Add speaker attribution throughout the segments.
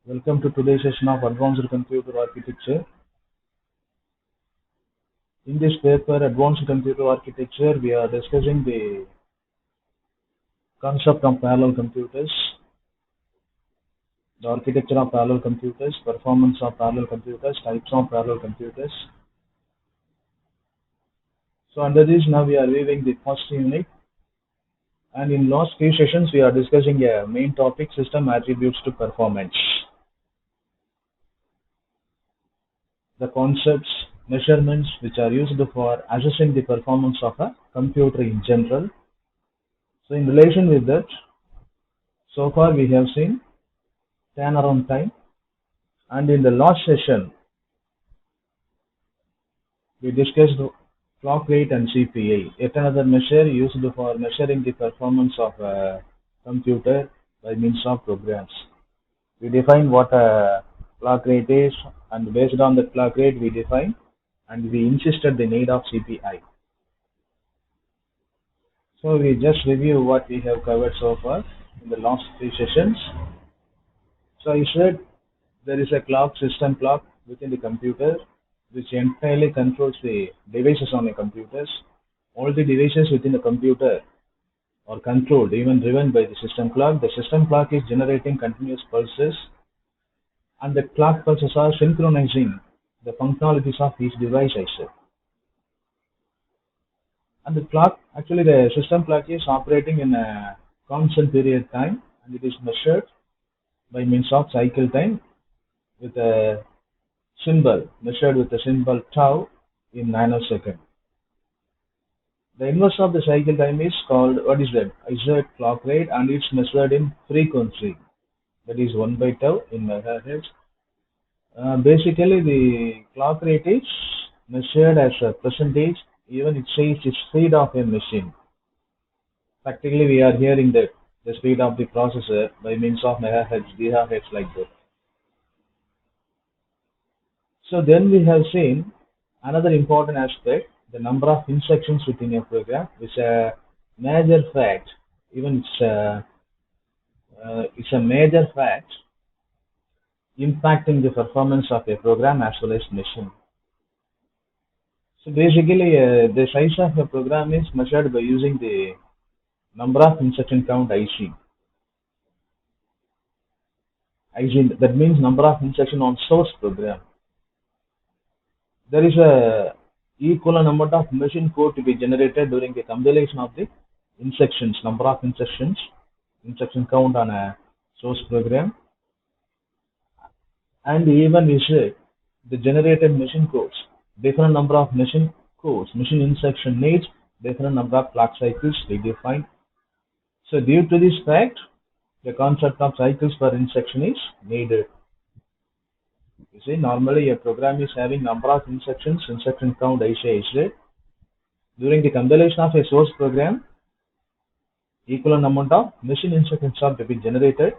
Speaker 1: Welcome to today's session of Advanced Computer Architecture. In this paper, Advanced Computer Architecture, we are discussing the concept of parallel computers, the architecture of parallel computers, performance of parallel computers, types of parallel computers. So under this, now we are reviewing the first unit. And in last few sessions, we are discussing a main topic, system attributes to performance. The concepts, measurements which are used for assessing the performance of a computer in general. So in relation with that, so far we have seen turnaround time, and in the last session we discussed clock rate and CPI, yet another measure used for measuring the performance of a computer by means of programs. We define what a clock rate is, and based on the clock rate we define and we insisted the need of CPI. So we just review what we have covered so far in the last three sessions. So I said there is a clock, system clock within the computer which entirely controls the devices on the computers. All the devices within the computer are controlled, even driven by the system clock. The system clock is generating continuous pulses, and the clock pulses are synchronizing the functionalities of each device, I said. And the clock, actually the system clock is operating in a constant period time, and it is measured by means of cycle time with a symbol, measured with the symbol tau in nanosecond. The inverse of the cycle time is called, what is that? Z clock rate, and it's measured in frequency, that is 1 by tau in megahertz. Basically the clock rate is measured as a percentage, even it says the speed of a machine. Practically we are hearing that the speed of the processor by means of megahertz, gigahertz, like that. So then we have seen another important aspect, the number of instructions within a program, which is a major fact. Even it's a major fact impacting the performance of a program as well as machine. So basically, the size of a program is measured by using the number of instruction count IC. IC, that means number of instruction on source program. There is a equivalent amount of machine code to be generated during the compilation of the instructions, number of instructions, instruction count on a source program, and even we say the generated machine codes, different number of machine codes, machine instruction needs different number of clock cycles we define. So due to this fact, the concept of cycles per instruction is needed. You see, normally a program is having number of instructions, instruction count I say is there. During the compilation of a source program, equivalent amount of machine instructions are to be generated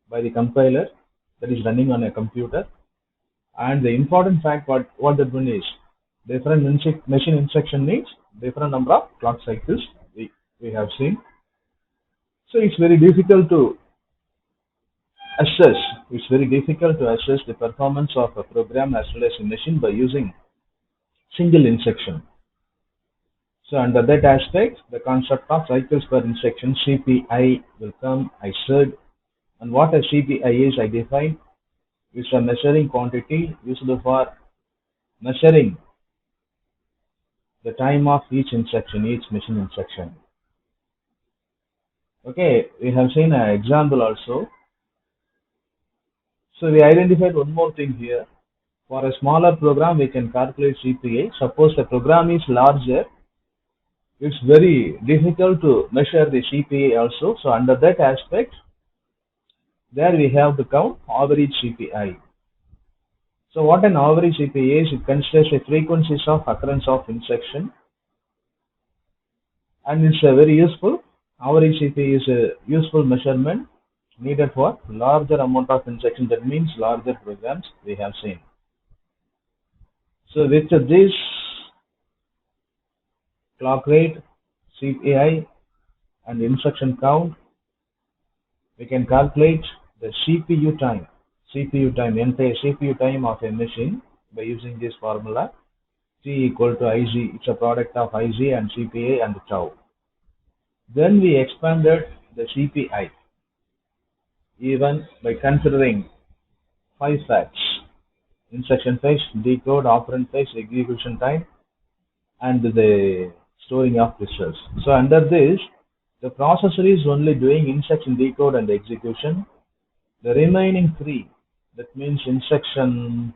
Speaker 1: by the compiler that is running on a computer. And the important fact, what that one is, different machine instruction needs different number of clock cycles we have seen. So it's very difficult to assess. It's very difficult to assess the performance of a program as well as a machine by using single instruction. So under that aspect, the concept of cycles per instruction, CPI, will come, I said. And what a CPI is, I define. It's a measuring quantity used for measuring the time of each instruction, each machine instruction. Okay, we have seen an example also. So we identified one more thing here. For a smaller program, we can calculate CPI. Suppose the program is larger, it's very difficult to measure the CPI also. So under that aspect, there we have to count average CPI. So what an average CPI is, it considers the frequencies of occurrence of instruction, and it's a very useful. Average CPI is a useful measurement needed for larger amount of instructions, that means larger programs we have seen. So with this clock rate, CPI, and instruction count, we can calculate the CPU time. CPU time, entire CPU time of a machine by using this formula. T equal to IZ, it's a product of IZ and CPA and tau. Then we expanded the CPI even by considering 5 facts: instruction phase, decode, operand phase, execution time, and the storing of results. So under this, the processor is only doing instruction decode and execution. The remaining 3, that means instruction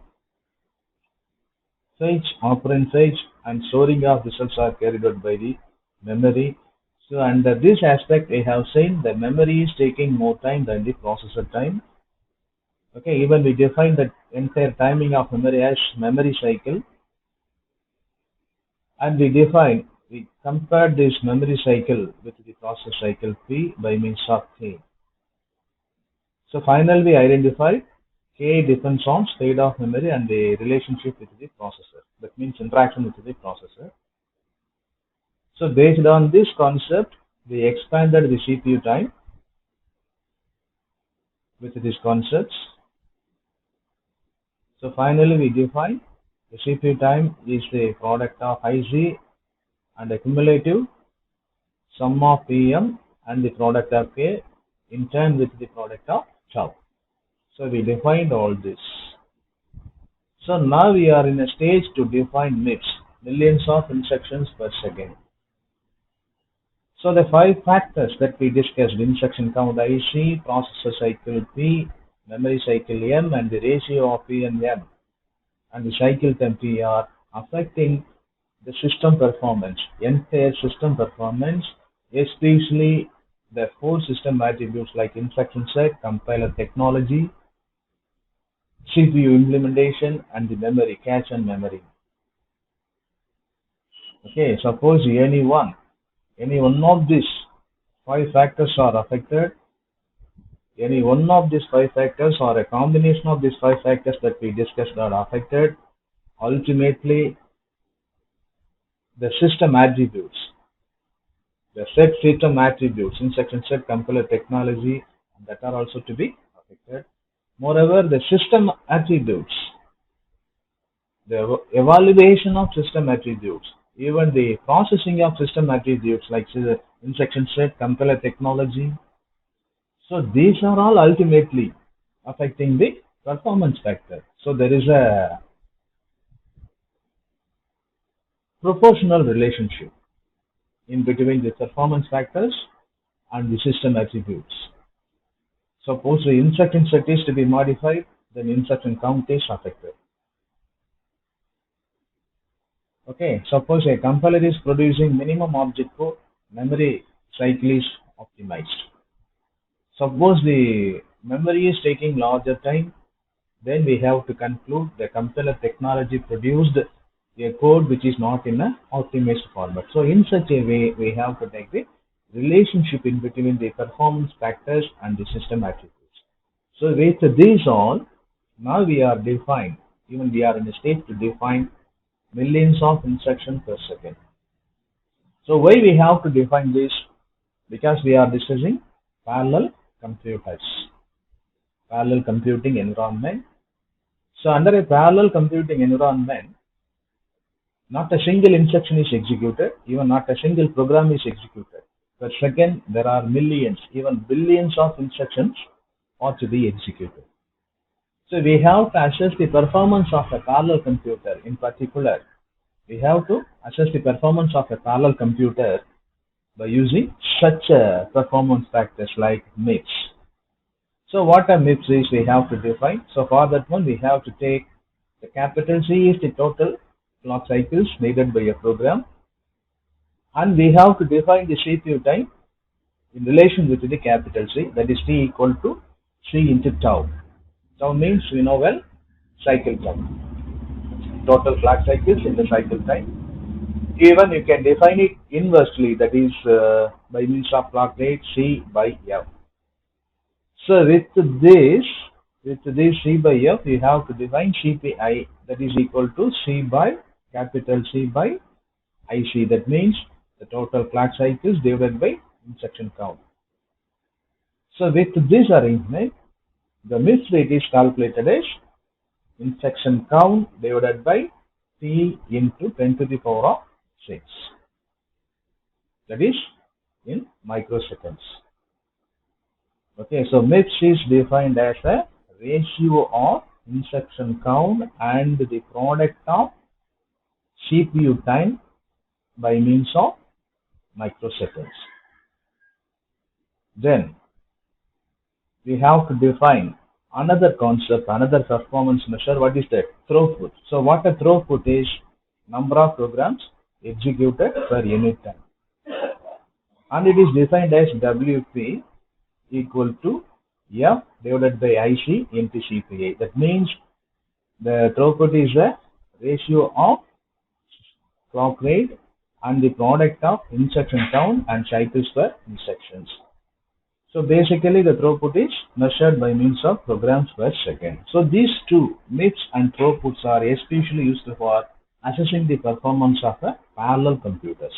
Speaker 1: fetch, operand fetch, and storing of results are carried out by the memory. So under this aspect, I have seen the memory is taking more time than the processor time. Okay, even we define the entire timing of memory as memory cycle, and we compare this memory cycle with the process cycle P by means of K. So finally, we identified K depends on state of memory and the relationship with the processor. That means interaction with the processor. So based on this concept, we expanded the CPU time with these concepts. So finally, we define the CPU time is the product of IZ and the cumulative sum of PM and the product of K in turn with the product of tau. So we defined all this. So now we are in a stage to define MIPS, millions of instructions per second. So the 5 factors that we discussed: instruction count IC, processor cycle P, memory cycle M, and the ratio of P and M, and the cycle time P are affecting the system performance, entire system performance, especially the 4 system attributes like instruction set, compiler technology, CPU implementation, and the memory, cache and memory. Okay, suppose any one of these 5 factors are affected, any one of these 5 factors or a combination of these 5 factors that we discussed are affected, ultimately the system attributes, the set system attributes, instruction set, compiler technology, that are also to be affected. Moreover, the system attributes, the evaluation of system attributes, even the processing of system attributes like instruction set, compiler technology. So these are all ultimately affecting the performance factor. So there is a proportional relationship in between the performance factors and the system attributes. Suppose the instruction set is to be modified, then instruction count is affected. Okay, suppose a compiler is producing minimum object code, memory cycle is optimized. Suppose the memory is taking larger time, then we have to conclude the compiler technology produced a code which is not in an optimized format. So in such a way, we have to take the relationship in between the performance factors and the system attributes. So with these all, now we are defined, even we are in a state to define millions of instructions per second. So why we have to define this? Because we are discussing parallel computers, parallel computing environment. So under a parallel computing environment, not a single instruction is executed, even not a single program is executed. Per second, there are millions, even billions of instructions are to be executed. So we have to assess the performance of a parallel computer. In particular, we have to assess the performance of a parallel computer by using such performance factors like MIPS. So what a MIPS is, we have to define. So for that one, we have to take the capital C is the total clock cycles needed by a program, and we have to define the CPU time in relation with the capital C, that is T equal to C into tau. Tau means we know well cycle time, total clock cycles in the cycle time. Even you can define it inversely, that is by means of clock rate C by F. So with this C by F, you have to define CPI, that is equal to C by capital C by IC. That means the total clock cycles divided by instruction count. So with this arrangement, The MIPS rate is calculated as instruction count divided by T into 10 to the power of 6. That is in microseconds. Okay, so MIPS is defined as a ratio of instruction count and the product of CPU time by means of microseconds. Then we have to define another concept, another performance measure. What is that? Throughput. So what a throughput is? Number of programs executed per unit time. And it is defined as WP equal to F divided by IC into CPI. That means the throughput is the ratio of clock rate and the product of instruction count and cycles per instructions. So basically the throughput is measured by means of programs per second. So these two, MIPS and throughputs, are especially used for assessing the performance of a parallel computers.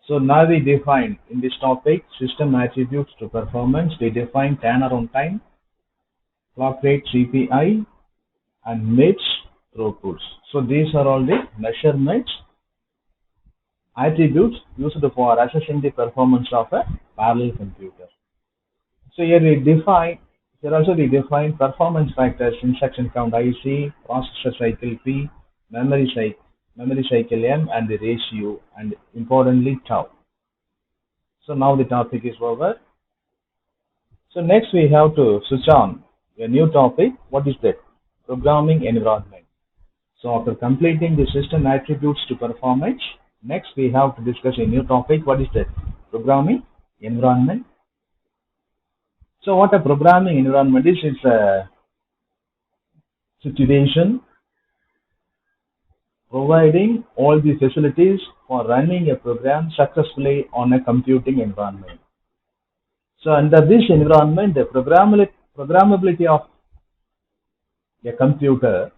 Speaker 1: So now we define in this topic system attributes to performance. We define turnaround time, clock rate CPI, and MIPS throughputs. So these are all the measurements attributes used for assessing the performance of a parallel computer. So here also we define performance factors: instruction count IC, processor cycle P, memory cycle M, and the ratio, and importantly tau. So now the topic is over. So next we have to switch on a new topic. What is that? Programming environment. So after completing the system attributes to performance, next we have to discuss a new topic. What is that? Programming environment. So what a programming environment is, it's a situation providing all the facilities for running a program successfully on a computing environment. So under this environment, the programmability of a computer,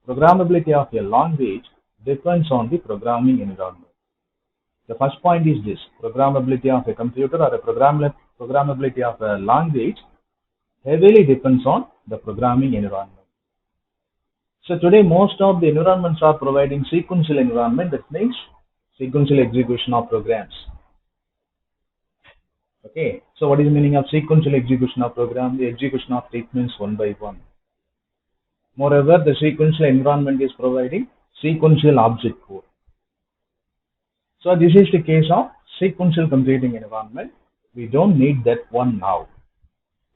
Speaker 1: programmability of a language depends on the programming environment. The first point is this: programmability of a computer or a programmability of a language heavily depends on the programming environment. So today most of the environments are providing sequential environment. That means sequential execution of programs. Okay, so what is the meaning of sequential execution of program? The execution of statements one by one. Moreover, the sequential environment is providing sequential object code. So this is the case of sequential computing environment. We don't need that one now.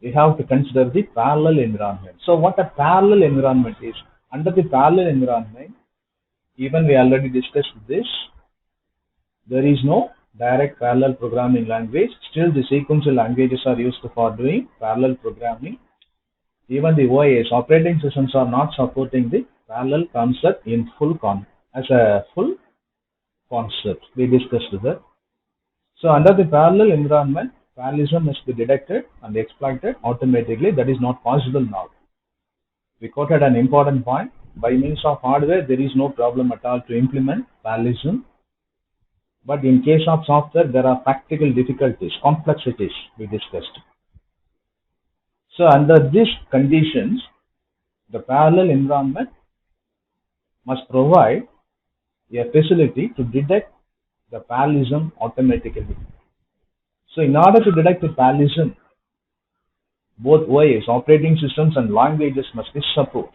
Speaker 1: We have to consider the parallel environment. So what a parallel environment is? Under the parallel environment, even we already discussed this, there is no direct parallel programming language. Still the sequential languages are used for doing parallel programming. Even the OS, operating systems, are not supporting the parallel concept in as a full concept. We discussed that. So under the parallel environment, parallelism must be detected and exploited automatically. That is not possible now. We quoted an important point: by means of hardware, there is no problem at all to implement parallelism. But in case of software, there are practical difficulties, complexities we discussed. So under these conditions, the parallel environment must provide a facility to detect the parallelism automatically. So in order to detect the parallelism, both OS, operating systems, and languages must be supported.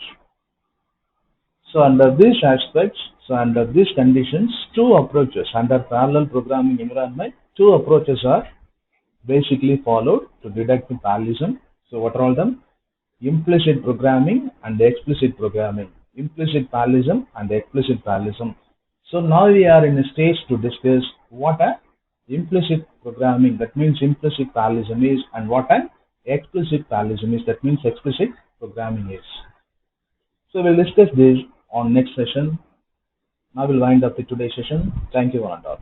Speaker 1: So under these aspects, under these conditions, two approaches under parallel programming environment, two approaches are basically followed to detect the parallelism. So what are all them? Implicit programming and explicit programming. Implicit parallelism and explicit parallelism. So now we are in a stage to discuss what a implicit programming, that means implicit parallelism, is, and what an explicit parallelism is, that means explicit programming is. So we'll discuss this on next session. Now we'll wind up the today's session. Thank you, one and all.